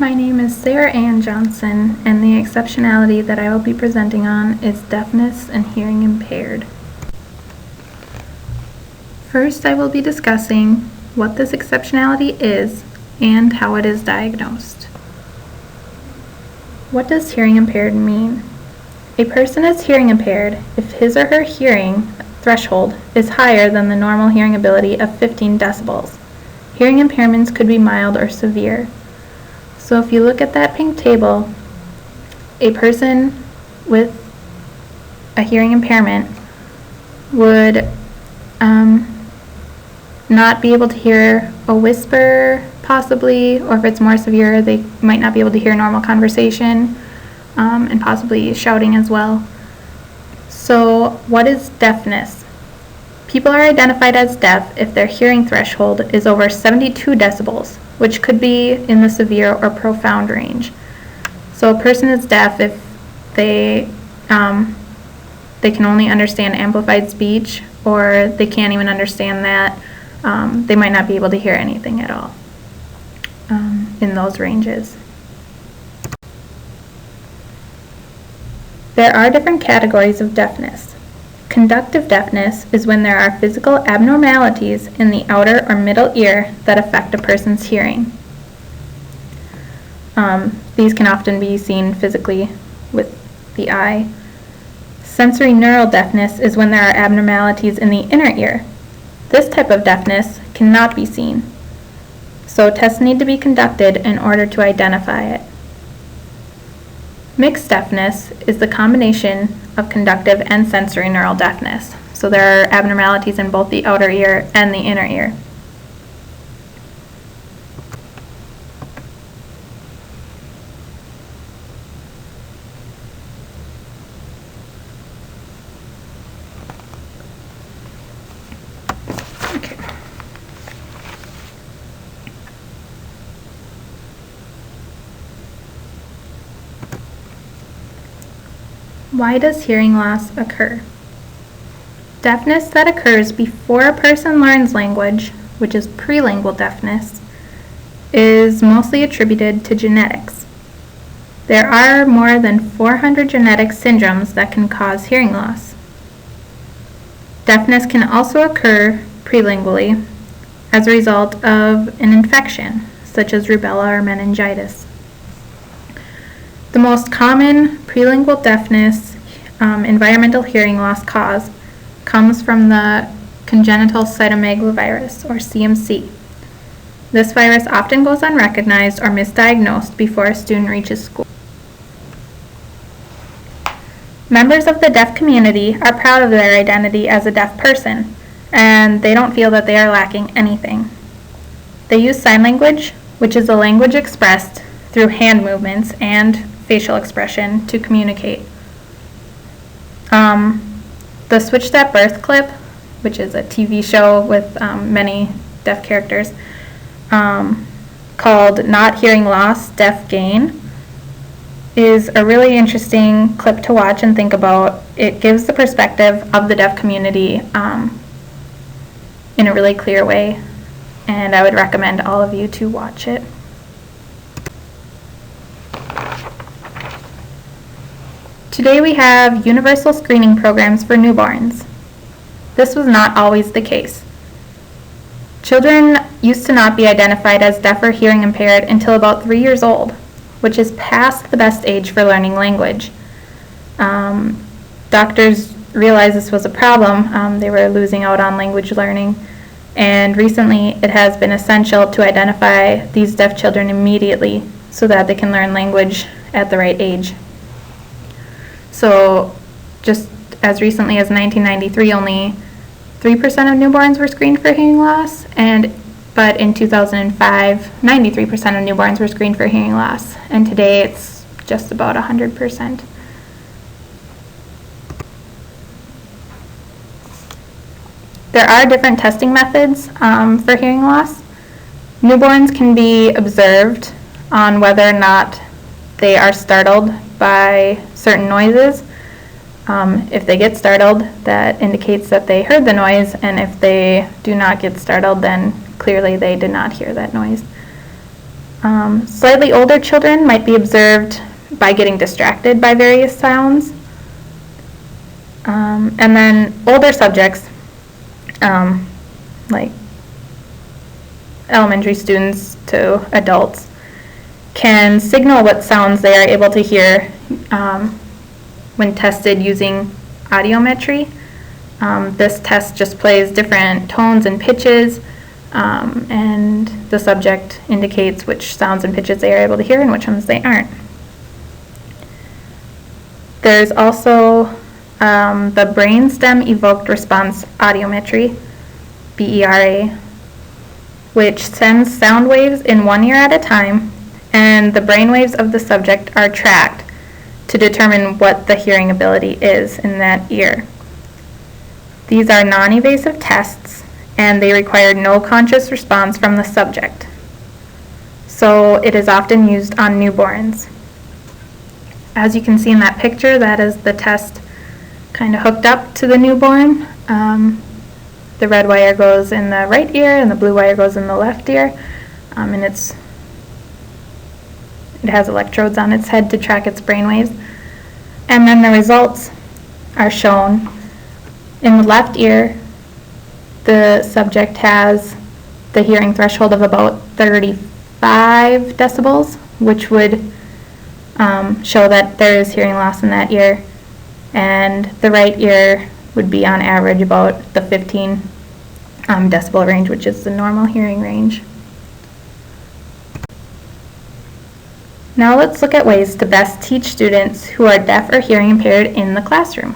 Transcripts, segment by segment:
My name is Sarah Ann Johnson, and the exceptionality that I will be presenting on is deafness and hearing impaired. First, I will be discussing what this exceptionality is and how it is diagnosed. What does hearing impaired mean? A person is hearing impaired if his or her hearing threshold is higher than the normal hearing ability of 15 decibels. Hearing impairments could be mild or severe. So if you look at that pink table, a person with a hearing impairment would not be able to hear a whisper, possibly, or if it's more severe, they might not be able to hear normal conversation, and possibly shouting as well. So what is deafness? People are identified as deaf if their hearing threshold is over 72 decibels, which could be in the severe or profound range. So a person is deaf if they can only understand amplified speech, or they can't even understand that. They might not be able to hear anything at all in those ranges. There are different categories of deafness. Conductive deafness is when there are physical abnormalities in the outer or middle ear that affect a person's hearing. These can often be seen physically with the eye. Sensory neural deafness is when there are abnormalities in the inner ear. This type of deafness cannot be seen, so tests need to be conducted in order to identify it. Mixed deafness is the combination of conductive and sensory neural deafness. So there are abnormalities in both the outer ear and the inner ear. Okay. Why does hearing loss occur? Deafness that occurs before a person learns language, which is prelingual deafness, is mostly attributed to genetics. There are more than 400 genetic syndromes that can cause hearing loss. Deafness can also occur prelingually as a result of an infection, such as rubella or meningitis. The most common prelingual deafness environmental hearing loss cause comes from the congenital cytomegalovirus, or CMC. This virus often goes unrecognized or misdiagnosed before a student reaches school. Members of the deaf community are proud of their identity as a deaf person, and they don't feel that they are lacking anything. They use sign language, which is a language expressed through hand movements and facial expression to communicate. The Switch That Birth clip, which is a TV show with many deaf characters, called Not Hearing Loss, Deaf Gain, is a really interesting clip to watch and think about. It gives the perspective of the deaf community in a really clear way, and I would recommend all of you to watch it. Today we have universal screening programs for newborns. This was not always the case. Children used to not be identified as deaf or hearing impaired until about 3 years old, which is past the best age for learning language. Doctors realized this was a problem. They were losing out on language learning, and recently it has been essential to identify these deaf children immediately so that they can learn language at the right age. So just as recently as 1993, only 3% of newborns were screened for hearing loss, but in 2005, 93% of newborns were screened for hearing loss, and today it's just about 100%. There are different testing methods for hearing loss. Newborns can be observed on whether or not they are startled by certain noises. If they get startled, that indicates that they heard the noise, and if they do not get startled, then clearly they did not hear that noise. Slightly older children might be observed by getting distracted by various sounds. And then older subjects, like elementary students to adults, can signal what sounds they are able to hear when tested using audiometry. This test just plays different tones and pitches, and the subject indicates which sounds and pitches they are able to hear and which ones they aren't. There's also the brainstem evoked response audiometry, BERA, which sends sound waves in one ear at a time, and the brain waves of the subject are tracked to determine what the hearing ability is in that ear. These are non-evasive tests, and they require no conscious response from the subject. So it is often used on newborns. As you can see in that picture, that is the test kind of hooked up to the newborn. The red wire goes in the right ear and the blue wire goes in the left ear, and it has electrodes on its head to track its brain waves. And then the results are shown. In the left ear, the subject has the hearing threshold of about 35 decibels, which would show that there is hearing loss in that ear. And the right ear would be on average about the 15 decibel range, which is the normal hearing range. Now let's look at ways to best teach students who are deaf or hearing impaired in the classroom.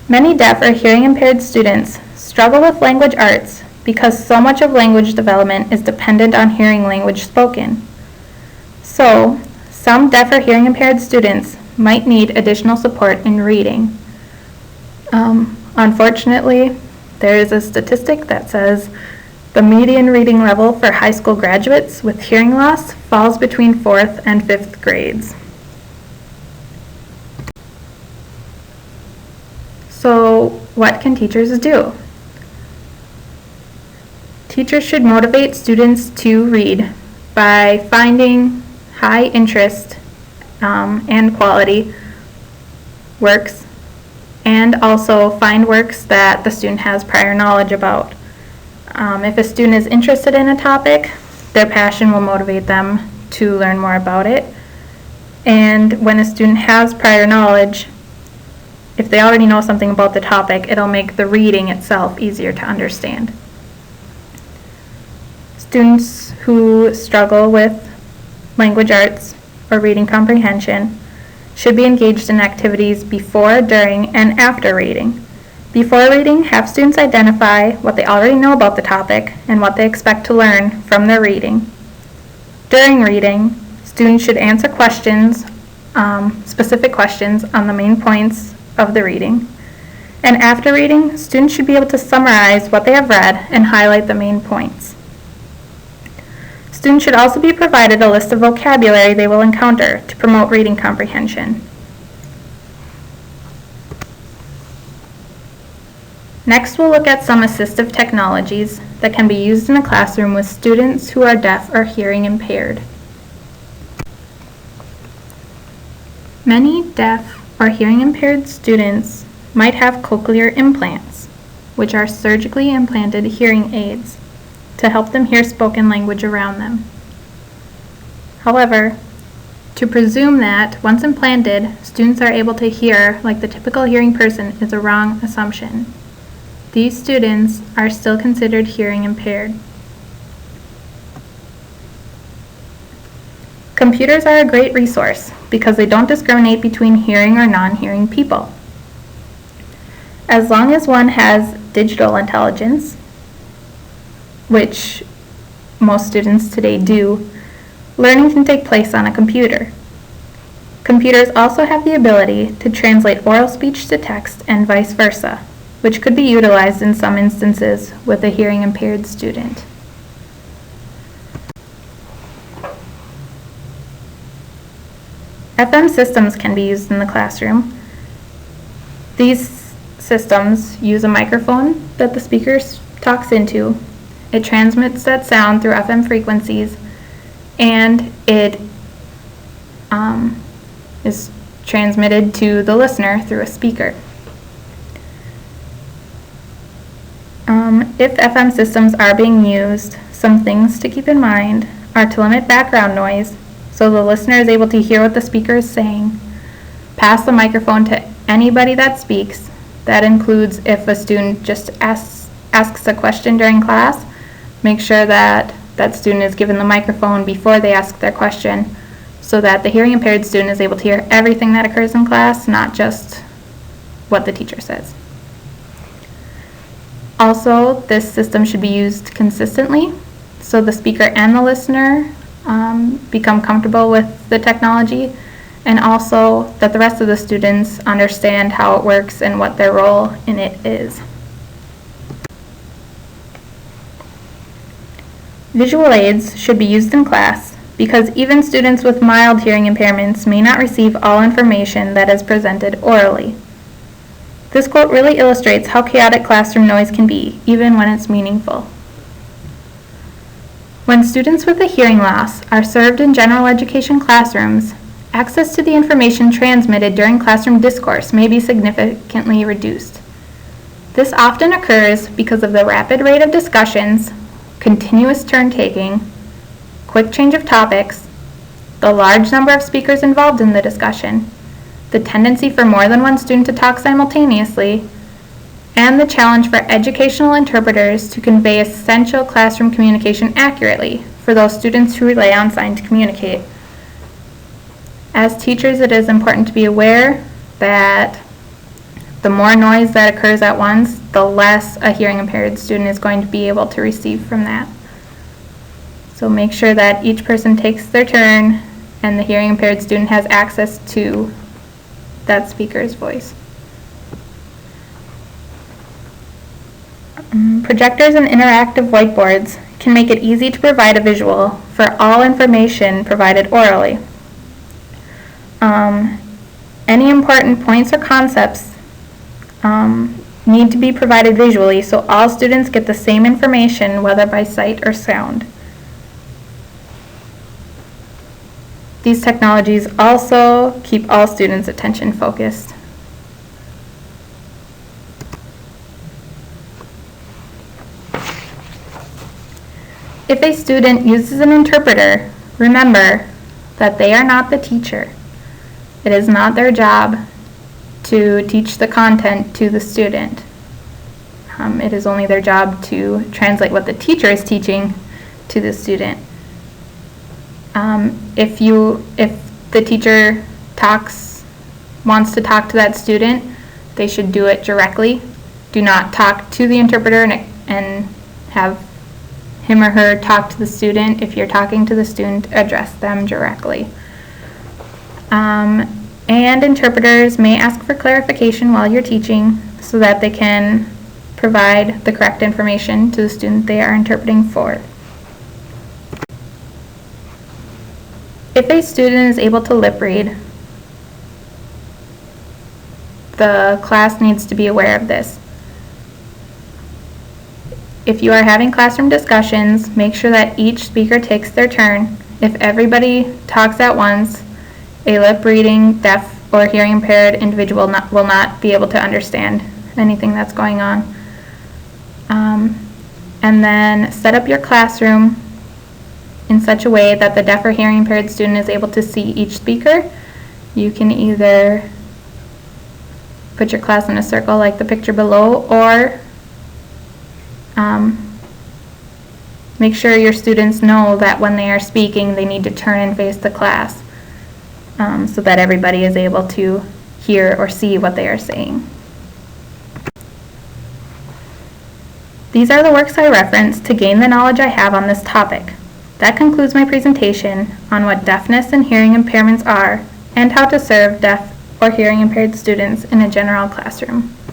Many deaf or hearing impaired students struggle with language arts because so much of language development is dependent on hearing language spoken. So, some deaf or hearing impaired students might need additional support in reading. Unfortunately, there is a statistic that says the median reading level for high school graduates with hearing loss falls between 4th and 5th grades. So, what can teachers do? Teachers should motivate students to read by finding high interest and quality works, and also find works that the student has prior knowledge about. If a student is interested in a topic, their passion will motivate them to learn more about it. And when a student has prior knowledge, if they already know something about the topic, it'll make the reading itself easier to understand. Students who struggle with language arts or reading comprehension should be engaged in activities before, during, and after reading. Before reading, have students identify what they already know about the topic and what they expect to learn from their reading. During reading, students should answer questions, specific questions on the main points of the reading. And after reading, students should be able to summarize what they have read and highlight the main points. Students should also be provided a list of vocabulary they will encounter to promote reading comprehension. Next, we'll look at some assistive technologies that can be used in a classroom with students who are deaf or hearing impaired. Many deaf or hearing impaired students might have cochlear implants, which are surgically implanted hearing aids to help them hear spoken language around them. However, to presume that, once implanted, students are able to hear like the typical hearing person is a wrong assumption. These students are still considered hearing impaired. Computers are a great resource because they don't discriminate between hearing or non-hearing people. As long as one has digital intelligence, which most students today do, learning can take place on a computer. Computers also have the ability to translate oral speech to text and vice versa, which could be utilized in some instances with a hearing impaired student. FM systems can be used in the classroom. These systems use a microphone that the speaker talks into, it transmits that sound through FM frequencies, and it is transmitted to the listener through a speaker. If FM systems are being used, some things to keep in mind are to limit background noise so the listener is able to hear what the speaker is saying. Pass the microphone to anybody that speaks. That includes if a student just asks a question during class, make sure that that student is given the microphone before they ask their question so that the hearing impaired student is able to hear everything that occurs in class, not just what the teacher says. Also, this system should be used consistently so the speaker and the listener become comfortable with the technology, and also that the rest of the students understand how it works and what their role in it is. Visual aids should be used in class because even students with mild hearing impairments may not receive all information that is presented orally. This quote really illustrates how chaotic classroom noise can be, even when it's meaningful. When students with a hearing loss are served in general education classrooms, access to the information transmitted during classroom discourse may be significantly reduced. This often occurs because of the rapid rate of discussions, continuous turn-taking, quick change of topics, the large number of speakers involved in the discussion, the tendency for more than one student to talk simultaneously, and the challenge for educational interpreters to convey essential classroom communication accurately for those students who rely on sign to communicate. As teachers, it is important to be aware that the more noise that occurs at once, the less a hearing impaired student is going to be able to receive from that. So make sure that each person takes their turn and the hearing impaired student has access to that speaker's voice. Projectors and interactive whiteboards can make it easy to provide a visual for all information provided orally. Any important points or concepts need to be provided visually so all students get the same information, whether by sight or sound. These technologies also keep all students' attention focused. If a student uses an interpreter, remember that they are not the teacher. It is not their job to teach the content to the student. It is only their job to translate what the teacher is teaching to the student. If the teacher wants to talk to that student, they should do it directly. Do not talk to the interpreter and have him or her talk to the student. If you're talking to the student, address them directly. And interpreters may ask for clarification while you're teaching so that they can provide the correct information to the student they are interpreting for. If a student is able to lip read, the class needs to be aware of this. If you are having classroom discussions, make sure that each speaker takes their turn. If everybody talks at once, a lip reading, deaf, or hearing impaired individual will not be able to understand anything that's going on. And then set up your classroom in such a way that the deaf or hearing impaired student is able to see each speaker. You can either put your class in a circle like the picture below, or make sure your students know that when they are speaking, they need to turn and face the class so that everybody is able to hear or see what they are saying. These are the works I referenced to gain the knowledge I have on this topic. That concludes my presentation on what deafness and hearing impairments are and how to serve deaf or hearing impaired students in a general classroom.